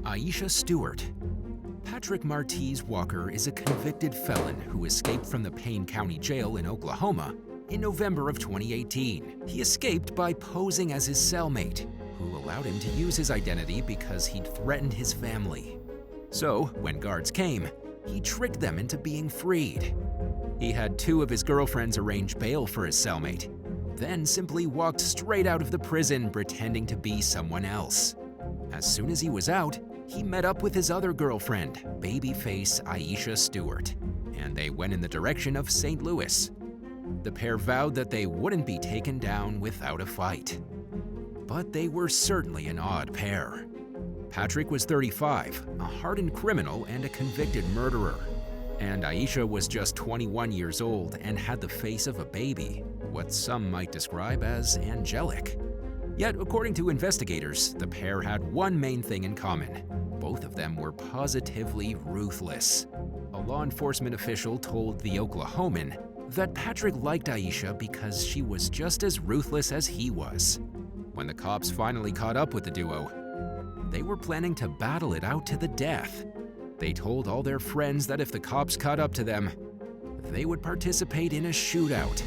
Aisha Stewart. Patrick Martez Walker is a convicted felon who escaped from the Payne County Jail in Oklahoma in November of 2018. He escaped by posing as his cellmate, who allowed him to use his identity because he'd threatened his family. So, when guards came, he tricked them into being freed. He had two of his girlfriends arrange bail for his cellmate, then simply walked straight out of the prison pretending to be someone else. As soon as he was out, he met up with his other girlfriend, Babyface Aisha Stewart, and they went in the direction of St. Louis. The pair vowed that they wouldn't be taken down without a fight. But they were certainly an odd pair. Patrick was 35, a hardened criminal and a convicted murderer. And Aisha was just 21 years old and had the face of a baby, what some might describe as angelic. Yet, according to investigators, the pair had one main thing in common. Both of them were positively ruthless. A law enforcement official told the Oklahoman that Patrick liked Aisha because she was just as ruthless as he was. When the cops finally caught up with the duo, they were planning to battle it out to the death. They told all their friends that if the cops caught up to them, they would participate in a shootout.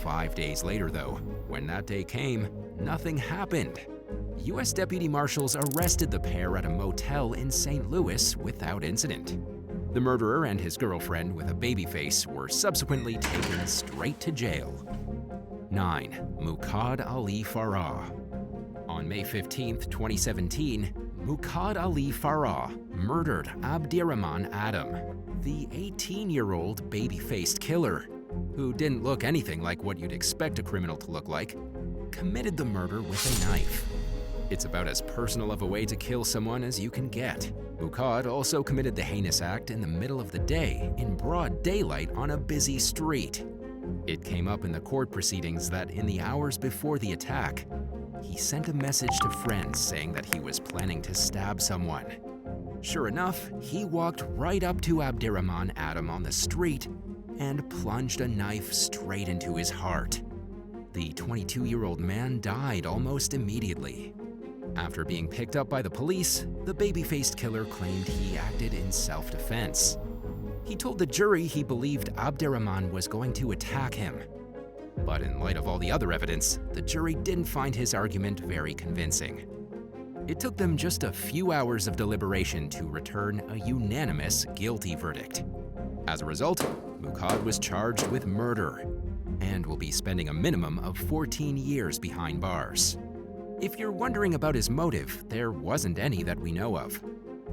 5 days later, though, when that day came, nothing happened. U.S. deputy marshals arrested the pair at a motel in St. Louis without incident. The murderer and his girlfriend with a baby face were subsequently taken straight to jail. 9. Mukad Ali Farah. On May 15, 2017, Mukad Ali Farah murdered Abdirahman Adam, the 18-year-old baby-faced killer, who didn't look anything like what you'd expect a criminal to look like, committed the murder with a knife. It's about as personal of a way to kill someone as you can get. Mukad also committed the heinous act in the middle of the day, in broad daylight on a busy street. It came up in the court proceedings that in the hours before the attack, he sent a message to friends saying that he was planning to stab someone. Sure enough, he walked right up to Abdirahman Adam on the street and plunged a knife straight into his heart. The 22-year-old man died almost immediately. After being picked up by the police, the baby-faced killer claimed he acted in self-defense. He told the jury he believed Abdirahman was going to attack him. But in light of all the other evidence, the jury didn't find his argument very convincing. It took them just a few hours of deliberation to return a unanimous guilty verdict. As a result, Mukad was charged with murder and will be spending a minimum of 14 years behind bars. If you're wondering about his motive, there wasn't any that we know of.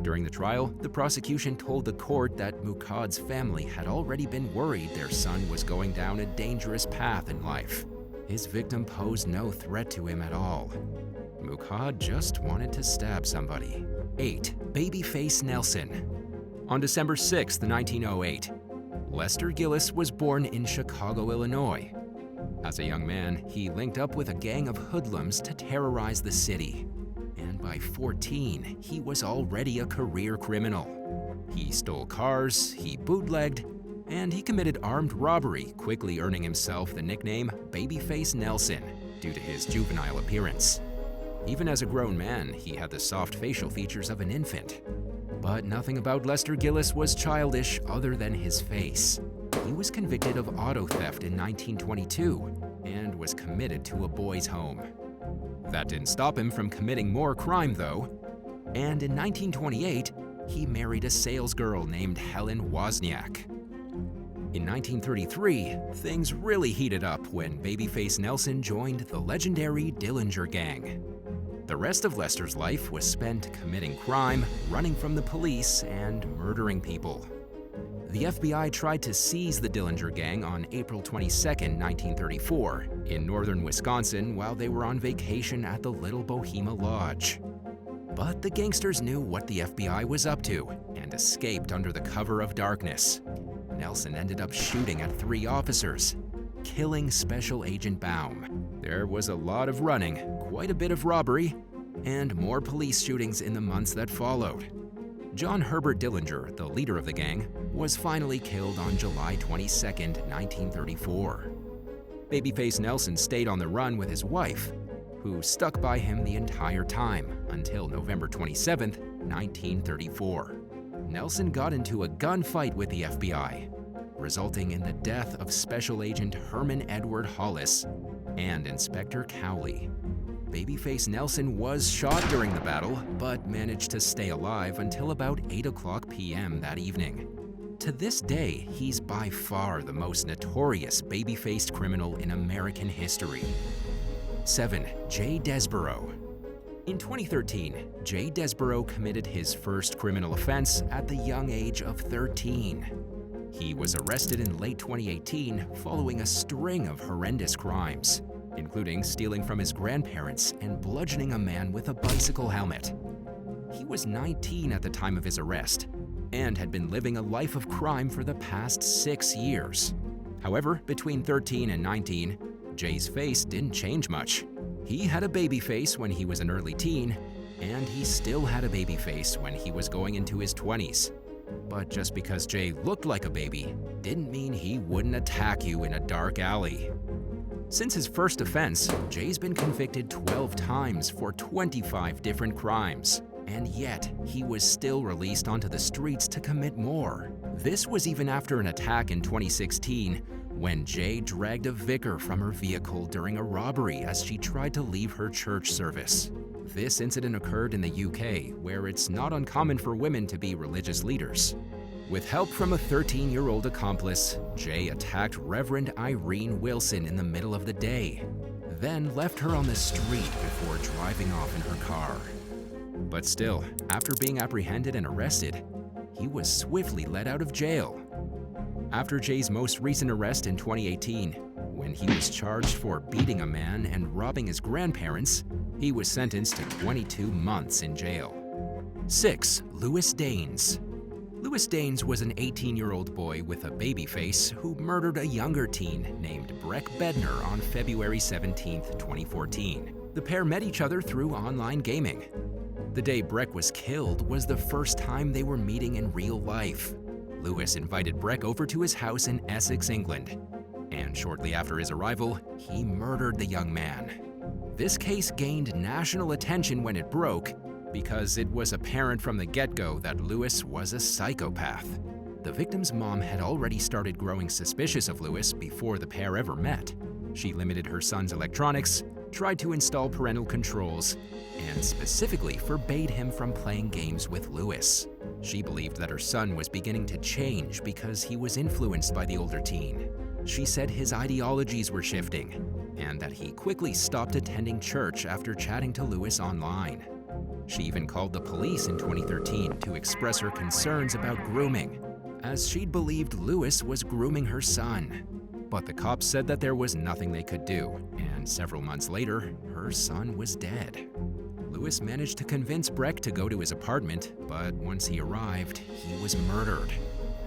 During the trial, the prosecution told the court that Mukad's family had already been worried their son was going down a dangerous path in life. His victim posed no threat to him at all. Mukad just wanted to stab somebody. 8. Babyface Nelson. On December 6, 1908, Lester Gillis was born in Chicago, Illinois. As a young man, he linked up with a gang of hoodlums to terrorize the city. And by 14, he was already a career criminal. He stole cars, he bootlegged, and he committed armed robbery, quickly earning himself the nickname Babyface Nelson due to his juvenile appearance. Even as a grown man, he had the soft facial features of an infant. But nothing about Lester Gillis was childish other than his face. He was convicted of auto theft in 1922 and was committed to a boys' home. That didn't stop him from committing more crime, though. And in 1928, he married a salesgirl named Helen Wozniak. In 1933, things really heated up when Babyface Nelson joined the legendary Dillinger Gang. The rest of Lester's life was spent committing crime, running from the police, and murdering people. The FBI tried to seize the Dillinger Gang on April 22, 1934, in northern Wisconsin while they were on vacation at the Little Bohema Lodge. But the gangsters knew what the FBI was up to and escaped under the cover of darkness. Nelson ended up shooting at 3 officers, killing Special Agent Baum. There was a lot of running, quite a bit of robbery, and more police shootings in the months that followed. John Herbert Dillinger, the leader of the gang, was finally killed on July 22, 1934. Babyface Nelson stayed on the run with his wife, who stuck by him the entire time until November 27, 1934. Nelson got into a gunfight with the FBI, resulting in the death of Special Agent Herman Edward Hollis and Inspector Cowley. Babyface Nelson was shot during the battle, but managed to stay alive until about 8:00 p.m. that evening. To this day, he's by far the most notorious baby-faced criminal in American history. 7. Jay Desborough. In 2013, Jay Desborough committed his first criminal offense at the young age of 13. He was arrested in late 2018 following a string of horrendous crimes, including stealing from his grandparents and bludgeoning a man with a bicycle helmet. He was 19 at the time of his arrest and had been living a life of crime for the past 6 years. However, between 13 and 19, Jay's face didn't change much. He had a baby face when he was an early teen, and he still had a baby face when he was going into his 20s. But just because Jay looked like a baby didn't mean he wouldn't attack you in a dark alley. Since his first offense, Jay's been convicted 12 times for 25 different crimes, and yet he was still released onto the streets to commit more. This was even after an attack in 2016 when Jay dragged a vicar from her vehicle during a robbery as she tried to leave her church service. This incident occurred in the UK, where it's not uncommon for women to be religious leaders. With help from a 13-year-old accomplice, Jay attacked Reverend Irene Wilson in the middle of the day, then left her on the street before driving off in her car. But still, after being apprehended and arrested, he was swiftly let out of jail. After Jay's most recent arrest in 2018, when he was charged for beating a man and robbing his grandparents, he was sentenced to 22 months in jail. 6. Louis Daines. Louis Daines was an 18-year-old boy with a baby face who murdered a younger teen named Breck Bednar on February 17, 2014. The pair met each other through online gaming. The day Breck was killed was the first time they were meeting in real life. Louis invited Breck over to his house in Essex, England, and shortly after his arrival, he murdered the young man. This case gained national attention when it broke because it was apparent from the get-go that Louis was a psychopath. The victim's mom had already started growing suspicious of Louis before the pair ever met. She limited her son's electronics, tried to install parental controls, and specifically forbade him from playing games with Louis. She believed that her son was beginning to change because he was influenced by the older teen. She said his ideologies were shifting, and that he quickly stopped attending church after chatting to Louis online. She even called the police in 2013 to express her concerns about grooming, as she'd believed Louis was grooming her son. But the cops said that there was nothing they could do, and several months later, her son was dead. Louis managed to convince Breck to go to his apartment, but once he arrived, he was murdered.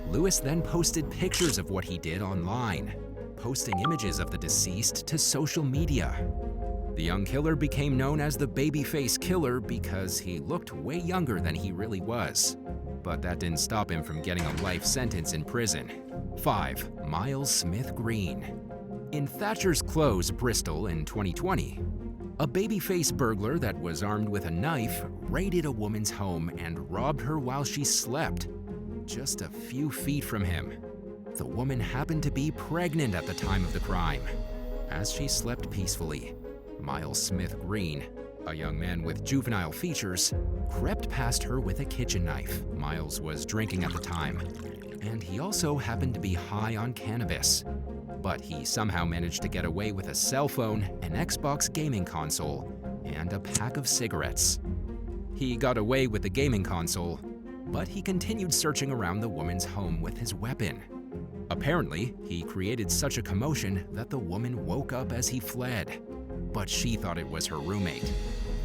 Louis then posted pictures of what he did online, posting images of the deceased to social media. The young killer became known as the Babyface Killer because he looked way younger than he really was. But that didn't stop him from getting a life sentence in prison. 5. Miles Smith Green. In Thatcher's Close, Bristol in 2020, a babyface burglar that was armed with a knife raided a woman's home and robbed her while she slept, just a few feet from him. The woman happened to be pregnant at the time of the crime. As she slept peacefully, Miles Smith Green, a young man with juvenile features, crept past her with a kitchen knife. Miles was drinking at the time, and he also happened to be high on cannabis. But he somehow managed to get away with a cell phone, an Xbox gaming console, and a pack of cigarettes. He got away with the gaming console, but he continued searching around the woman's home with his weapon. Apparently, he created such a commotion that the woman woke up as he fled, but she thought it was her roommate.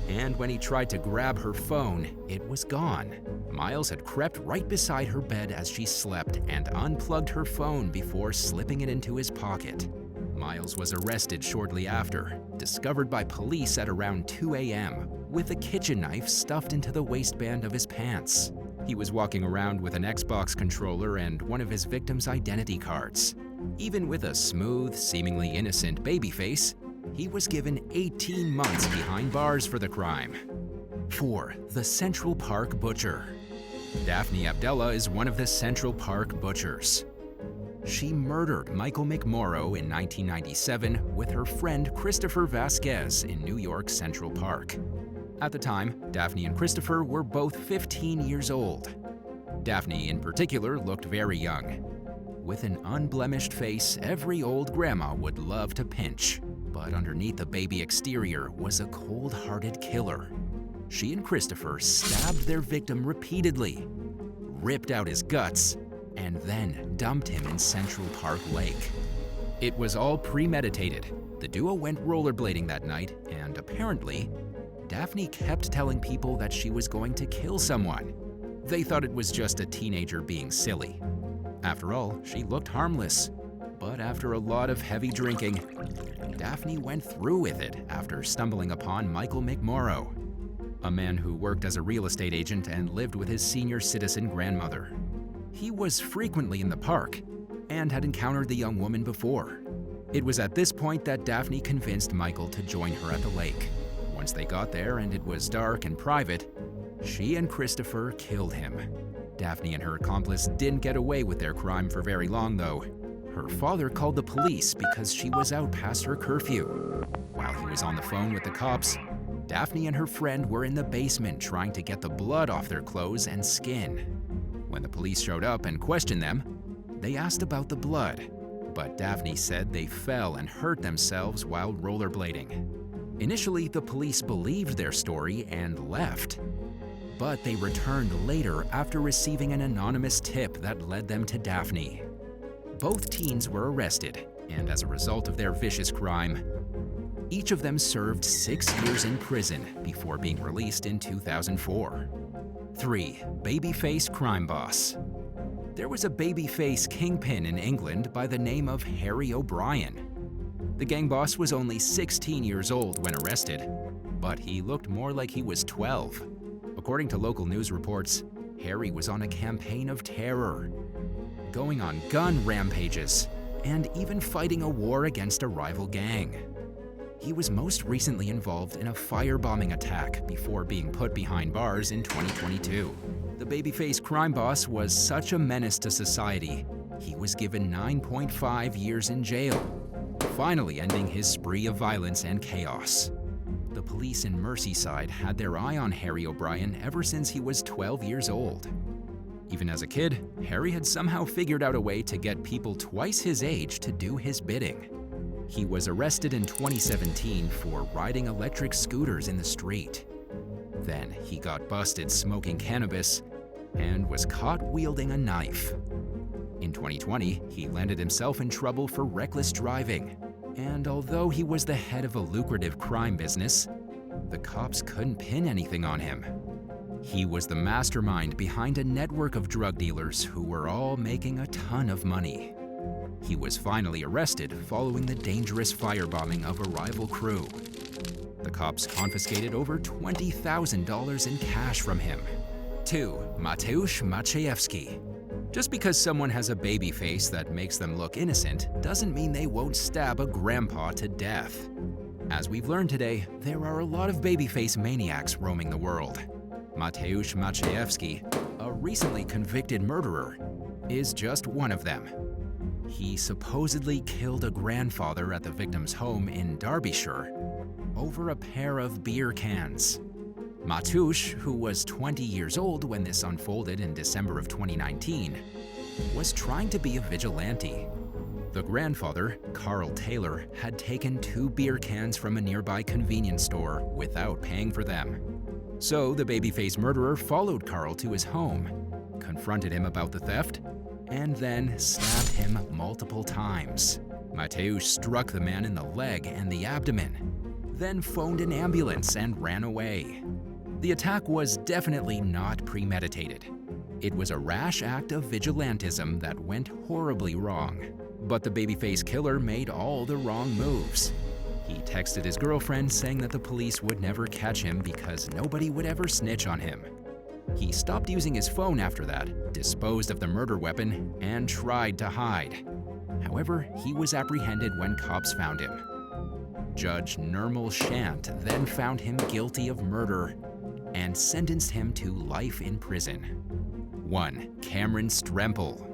And when he tried to grab her phone, it was gone. Miles had crept right beside her bed as she slept and unplugged her phone before slipping it into his pocket. Miles was arrested shortly after, discovered by police at around 2 a.m., with a kitchen knife stuffed into the waistband of his pants. He was walking around with an Xbox controller and one of his victim's identity cards. Even with a smooth, seemingly innocent baby face, He was given 18 months behind bars for the crime. 4. The Central Park Butcher. Daphne Abdella is one of the Central Park butchers. She murdered Michael McMorrow in 1997 with her friend Christopher Vasquez in New York Central Park. At the time, Daphne and Christopher were both 15 years old. Daphne, in particular, looked very young. With an unblemished face every old grandma would love to pinch, but underneath the baby exterior was a cold-hearted killer. She and Christopher stabbed their victim repeatedly, ripped out his guts, and then dumped him in Central Park Lake. It was all premeditated. The duo went rollerblading that night, and apparently, Daphne kept telling people that she was going to kill someone. They thought it was just a teenager being silly. After all, she looked harmless. But after a lot of heavy drinking, Daphne went through with it after stumbling upon Michael McMorrow, a man who worked as a real estate agent and lived with his senior citizen grandmother. He was frequently in the park and had encountered the young woman before. It was at this point that Daphne convinced Michael to join her at the lake. Once they got there and it was dark and private, she and Christopher killed him. Daphne and her accomplice didn't get away with their crime for very long, though. Her father called the police because she was out past her curfew. While he was on the phone with the cops, Daphne and her friend were in the basement trying to get the blood off their clothes and skin. When the police showed up and questioned them, they asked about the blood, but Daphne said they fell and hurt themselves while rollerblading. Initially, the police believed their story and left, but they returned later after receiving an anonymous tip that led them to Daphne. Both teens were arrested, and as a result of their vicious crime, each of them served 6 years in prison before being released in 2004. 3. Babyface Crime Boss. There was a babyface kingpin in England by the name of Harry O'Brien. The gang boss was only 16 years old when arrested, but he looked more like he was 12. According to local news reports, Harry was on a campaign of terror, going on gun rampages, and even fighting a war against a rival gang. He was most recently involved in a firebombing attack before being put behind bars in 2022. The babyface crime boss was such a menace to society, he was given 9.5 years in jail, finally ending his spree of violence and chaos. The police in Merseyside had their eye on Harry O'Brien ever since he was 12 years old. Even as a kid, Harry had somehow figured out a way to get people twice his age to do his bidding. He was arrested in 2017 for riding electric scooters in the street. Then he got busted smoking cannabis and was caught wielding a knife. In 2020, he landed himself in trouble for reckless driving. And although he was the head of a lucrative crime business, the cops couldn't pin anything on him. He was the mastermind behind a network of drug dealers who were all making a ton of money. He was finally arrested following the dangerous firebombing of a rival crew. The cops confiscated over $20,000 in cash from him. 2. Mateusz Maciejewski. Just because someone has a baby face that makes them look innocent doesn't mean they won't stab a grandpa to death. As we've learned today, there are a lot of babyface maniacs roaming the world. Mateusz Maciejewski, a recently convicted murderer, is just one of them. He supposedly killed a grandfather at the victim's home in Derbyshire over a pair of beer cans. Mateusz, who was 20 years old when this unfolded in December of 2019, was trying to be a vigilante. The grandfather, Carl Taylor, had taken 2 beer cans from a nearby convenience store without paying for them. So the babyface murderer followed Carl to his home, confronted him about the theft, and then stabbed him multiple times. Mateusz struck the man in the leg and the abdomen, then phoned an ambulance and ran away. The attack was definitely not premeditated. It was a rash act of vigilantism that went horribly wrong. But the babyface killer made all the wrong moves. He texted his girlfriend saying that the police would never catch him because nobody would ever snitch on him. He stopped using his phone after that, disposed of the murder weapon, and tried to hide. However, he was apprehended when cops found him. Judge Nirmal Shant then found him guilty of murder and sentenced him to life in prison. 1. Cameron Strempel.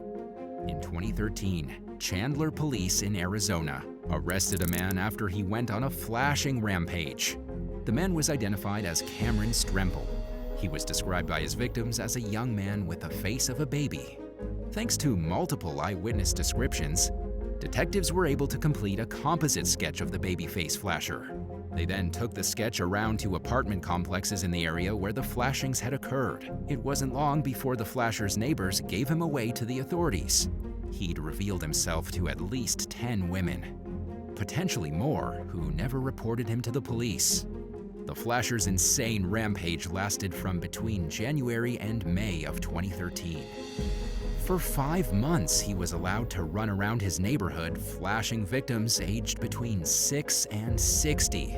In 2013, Chandler police in Arizona arrested a man after he went on a flashing rampage. The man was identified as Cameron Strempel. He was described by his victims as a young man with the face of a baby. Thanks to multiple eyewitness descriptions, detectives were able to complete a composite sketch of the babyface flasher. They then took the sketch around to apartment complexes in the area where the flashings had occurred. It wasn't long before the flasher's neighbors gave him away to the authorities. He'd revealed himself to at least 10 women, potentially more, who never reported him to the police. The flasher's insane rampage lasted from between January and May of 2013. For 5 months, he was allowed to run around his neighborhood, flashing victims aged between 6 and 60.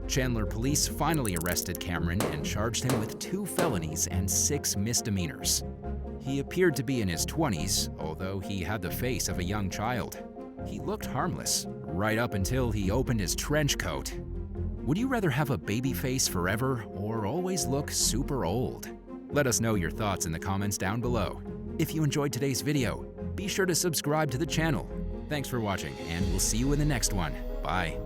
Chandler police finally arrested Cameron and charged him with 2 felonies and 6 misdemeanors. He appeared to be in his 20s, although he had the face of a young child. He looked harmless, right up until he opened his trench coat. Would you rather have a baby face forever or always look super old? Let us know your thoughts in the comments down below. If you enjoyed today's video, be sure to subscribe to the channel. Thanks for watching, and we'll see you in the next one. Bye.